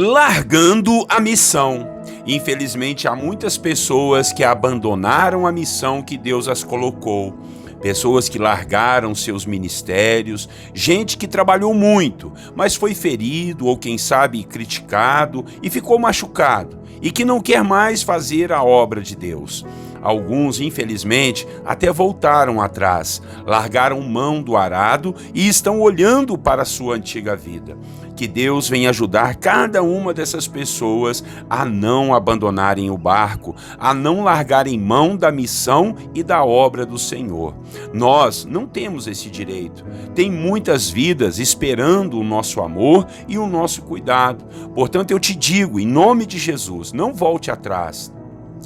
Largando a missão. Infelizmente, há muitas pessoas que abandonaram a missão que Deus as colocou. Pessoas que largaram seus ministérios, gente que trabalhou muito, mas foi ferido ou quem sabe criticado e ficou machucado e que não quer mais fazer a obra de Deus. Alguns, infelizmente, até voltaram atrás, largaram mão do arado e estão olhando para a sua antiga vida. Que Deus venha ajudar cada uma dessas pessoas a não abandonarem o barco, a não largarem mão da missão e da obra do Senhor. Nós não temos esse direito. Tem muitas vidas esperando o nosso amor e o nosso cuidado. Portanto, eu te digo, em nome de Jesus, não volte atrás.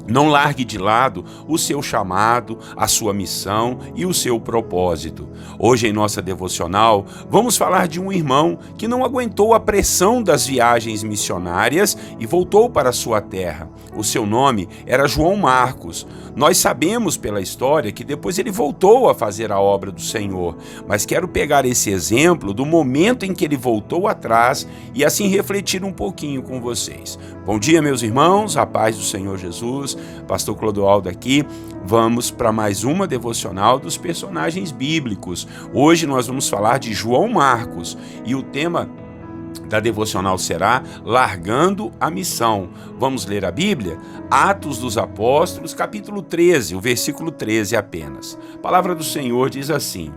Não largue de lado o seu chamado, a sua missão e o seu propósito. Hoje em nossa devocional, vamos falar de um irmão que não aguentou a pressão das viagens missionárias e voltou para a sua terra. O seu nome era João Marcos. Nós sabemos pela história que depois ele voltou a fazer a obra do Senhor, mas quero pegar esse exemplo do momento em que ele voltou atrás e assim refletir um pouquinho com vocês. Bom dia, meus irmãos, a paz do Senhor Jesus. Pastor Clodoaldo aqui, vamos para mais uma devocional dos personagens bíblicos. Hoje nós vamos falar de João Marcos e o tema da devocional será Largando a Missão. Vamos ler a Bíblia? Atos dos Apóstolos, capítulo 13, o versículo 13 apenas. A palavra do Senhor diz assim: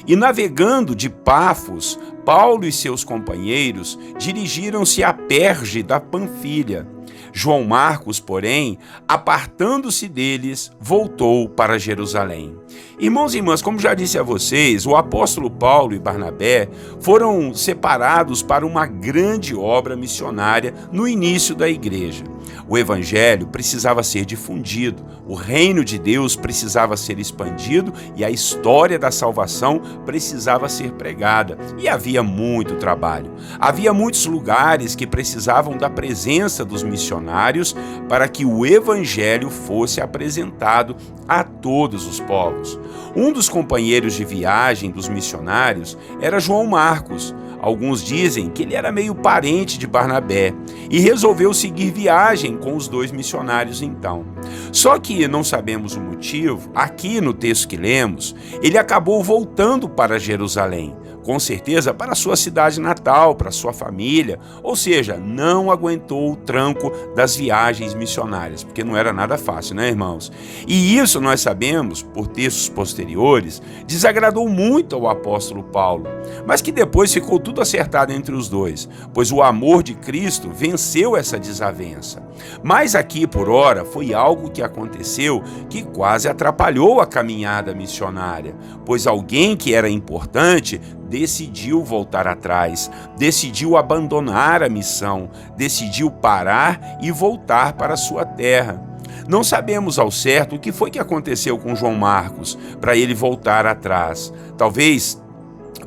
E navegando de Pafos, Paulo e seus companheiros dirigiram-se a Perge da Panfilha. João Marcos, porém, apartando-se deles, voltou para Jerusalém. Irmãos e irmãs, como já disse a vocês, o apóstolo Paulo e Barnabé foram separados para uma grande obra missionária no início da igreja. O evangelho precisava ser difundido, o reino de Deus precisava ser expandido e a história da salvação precisava ser pregada. E havia muito trabalho. Havia muitos lugares que precisavam da presença dos missionários para que o evangelho fosse apresentado a todos os povos. Um dos companheiros de viagem dos missionários era João Marcos. Alguns dizem que ele era meio parente de Barnabé e resolveu seguir viagem com os dois missionários então. Só que não sabemos o motivo. Aqui no texto que lemos, ele acabou voltando para Jerusalém, com certeza para sua cidade natal, para sua família, ou seja, não aguentou o tranco das viagens missionárias, porque não era nada fácil, né, irmãos? E isso nós sabemos, por textos posteriores, desagradou muito ao apóstolo Paulo, mas que depois ficou tudo acertado entre os dois, pois o amor de Cristo venceu essa desavença. Mas aqui, por ora, foi algo que aconteceu que quase atrapalhou a caminhada missionária, pois alguém que era importante decidiu voltar atrás, decidiu abandonar a missão, decidiu parar e voltar para a sua terra. Não sabemos ao certo o que foi que aconteceu com João Marcos para ele voltar atrás. Talvez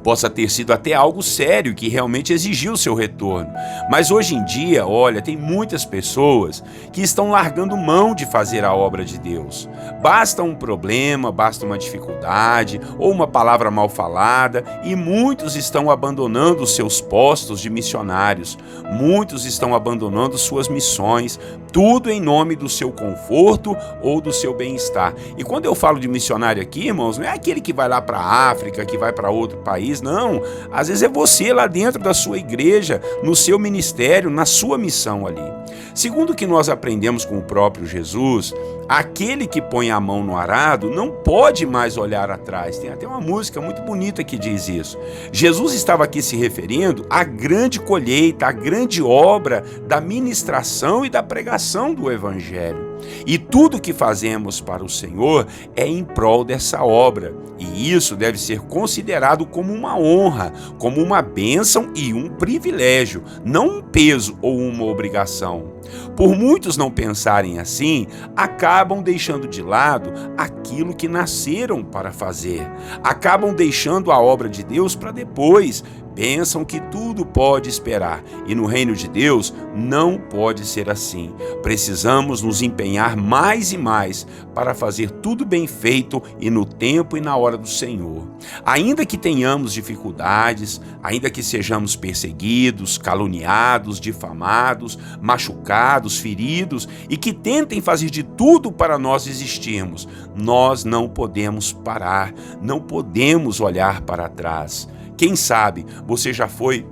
possa ter sido até algo sério que realmente exigiu seu retorno. Mas hoje em dia, olha, tem muitas pessoas que estão largando mão de fazer a obra de Deus. Basta um problema, basta uma dificuldade ou uma palavra mal falada e muitos estão abandonando os seus postos de missionários. Muitos estão abandonando suas missões, tudo em nome do seu conforto ou do seu bem-estar. E quando eu falo de missionário aqui, irmãos, não é aquele que vai lá para a África, que vai para outro país, não. Às vezes é você lá dentro da sua igreja, no seu ministério, na sua missão ali. Segundo o que nós aprendemos com o próprio Jesus, aquele que põe a mão no arado não pode mais olhar atrás. Tem até uma música muito bonita que diz isso. Jesus estava aqui se referindo à grande colheita, à grande obra da ministração e da pregação do evangelho. E tudo que fazemos para o Senhor é em prol dessa obra. E isso deve ser considerado como uma honra, como uma bênção e um privilégio, não um peso ou uma obrigação. Por muitos não pensarem assim, acabam deixando de lado aquilo que nasceram para fazer. Acabam deixando a obra de Deus para depois, Pensam que tudo pode esperar, e no reino de Deus não pode ser assim. Precisamos nos empenhar mais e mais para fazer tudo bem feito e no tempo e na hora do Senhor. Ainda que tenhamos dificuldades, ainda que sejamos perseguidos, caluniados, difamados, machucados, feridos e que tentem fazer de tudo para nós existirmos, nós não podemos parar, não podemos olhar para trás. Quem sabe você já foi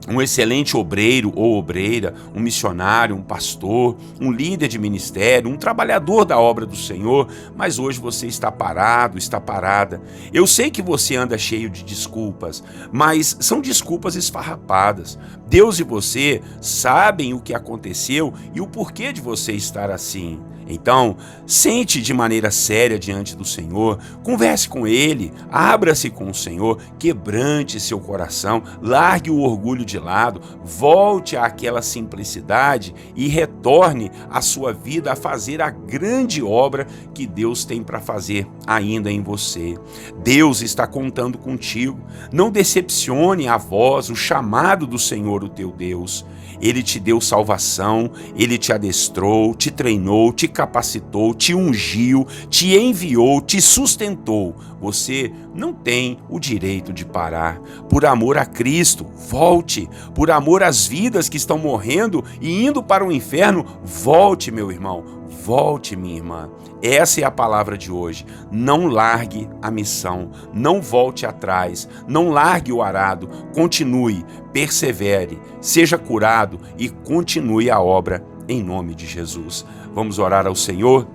um excelente obreiro ou obreira, um missionário, um pastor, um líder de ministério, um trabalhador da obra do Senhor, mas hoje você está parado, está parada. Eu sei que você anda cheio de desculpas, mas são desculpas esfarrapadas. Deus e você sabem o que aconteceu e o porquê de você estar assim. Então, sente de maneira séria diante do Senhor, converse com Ele, abra-se com o Senhor, quebrante seu coração, largue o orgulho de lado, volte àquela simplicidade e retorne a sua vida a fazer a grande obra que Deus tem para fazer ainda em você. Deus está contando contigo. Não decepcione a voz, o chamado do Senhor, o teu Deus. Ele te deu salvação, Ele te adestrou, te treinou, te capacitou, te ungiu, te enviou, te sustentou. Você não tem o direito de parar. Por amor a Cristo, volte. Por amor às vidas que estão morrendo e indo para o inferno, volte, meu irmão. Volte, minha irmã. Essa é a palavra de hoje. Não largue a missão, não volte atrás, não largue o arado, continue, persevere, seja curado e continue a obra em nome de Jesus. Vamos orar ao Senhor?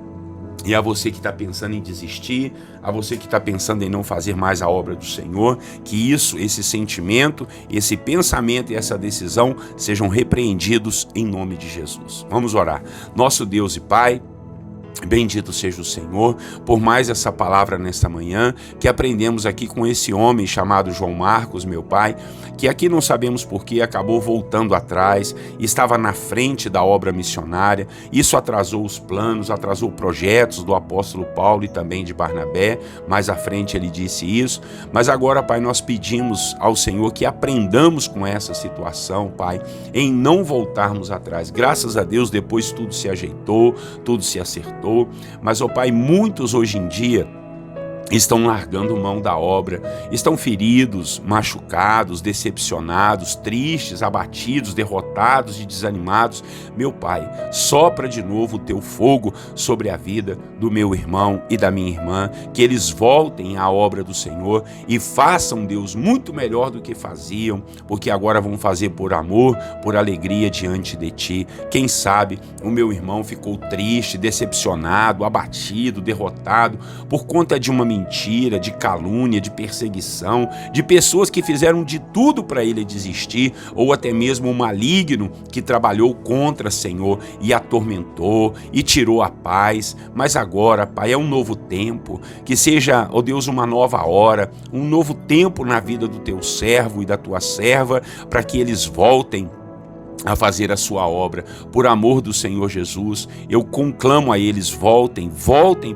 E a você que está pensando em desistir, a você que está pensando em não fazer mais a obra do Senhor, que isso, esse sentimento, esse pensamento e essa decisão sejam repreendidos em nome de Jesus. Vamos orar. Nosso Deus e Pai, bendito seja o Senhor por mais essa palavra nesta manhã que aprendemos aqui com esse homem chamado João Marcos, meu Pai, que aqui não sabemos por que acabou voltando atrás, estava na frente da obra missionária. Isso atrasou os planos, atrasou projetos do apóstolo Paulo e também de Barnabé. Mais à frente ele disse isso, mas agora, Pai, nós pedimos ao Senhor que aprendamos com essa situação, Pai, em não voltarmos atrás. Graças a Deus depois tudo se ajeitou, tudo se acertou, mas, ó Pai, muitos hoje em dia estão largando mão da obra, estão feridos, machucados, decepcionados, tristes, abatidos, derrotados e desanimados. Meu Pai, sopra de novo o teu fogo sobre a vida do meu irmão e da minha irmã, que eles voltem à obra do Senhor e façam, Deus, muito melhor do que faziam, porque agora vão fazer por amor, por alegria diante de Ti. Quem sabe o meu irmão ficou triste, decepcionado, abatido, derrotado por conta de uma mentira, de calúnia, de perseguição, de pessoas que fizeram de tudo para ele desistir, ou até mesmo um maligno que trabalhou contra, Senhor, e atormentou e tirou a paz. Mas agora, Pai, é um novo tempo, que seja, ó Deus, uma nova hora, um novo tempo na vida do teu servo e da tua serva, para que eles voltem a fazer a sua obra. Por amor do Senhor Jesus, eu conclamo a eles, voltem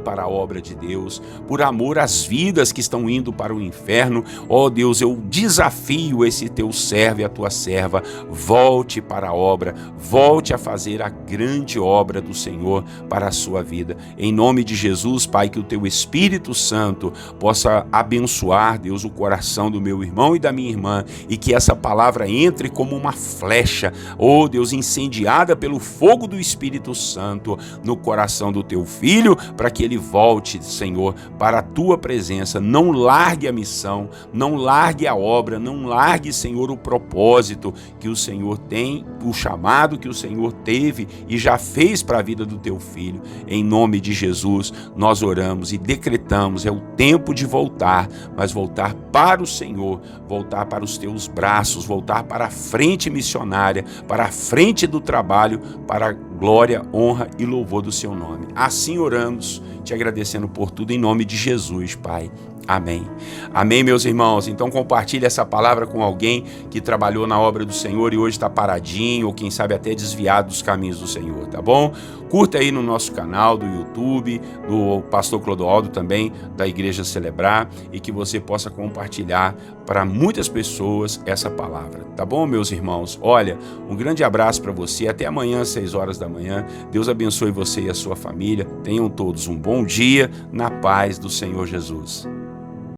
para a obra de Deus. Por amor às vidas que estão indo para o inferno, ó Deus, eu desafio esse teu servo e a tua serva, volte para a obra, volte a fazer a grande obra do Senhor para a sua vida. Em nome de Jesus, Pai, que o teu Espírito Santo possa abençoar, Deus, o coração do meu irmão e da minha irmã, e que essa palavra entre como uma flecha, ó Deus, incendiada pelo fogo do Espírito Santo no coração do teu filho, para que ele volte, Senhor, para a tua presença. Não largue a missão, não largue a obra, não largue, Senhor, o propósito que o Senhor tem, o chamado que o Senhor teve e já fez para a vida do teu filho. Em nome de Jesus, nós oramos e decretamos, é o tempo de voltar, mas voltar para o Senhor, voltar para os teus braços, voltar para a frente missionária, para a frente do trabalho, para a glória, honra e louvor do seu nome. Assim oramos, te agradecendo por tudo, em nome de Jesus, Pai. Amém. Amém, meus irmãos. Então compartilhe essa palavra com alguém que trabalhou na obra do Senhor e hoje está paradinho, ou quem sabe até desviado dos caminhos do Senhor, tá bom? Curta aí no nosso canal do YouTube, do Pastor Clodoaldo também, da Igreja Celebrar, e que você possa compartilhar para muitas pessoas essa palavra, tá bom, meus irmãos? Olha, um grande abraço para você, até amanhã às 6 horas da manhã. Deus abençoe você e a sua família. Tenham todos um bom dia, na paz do Senhor Jesus.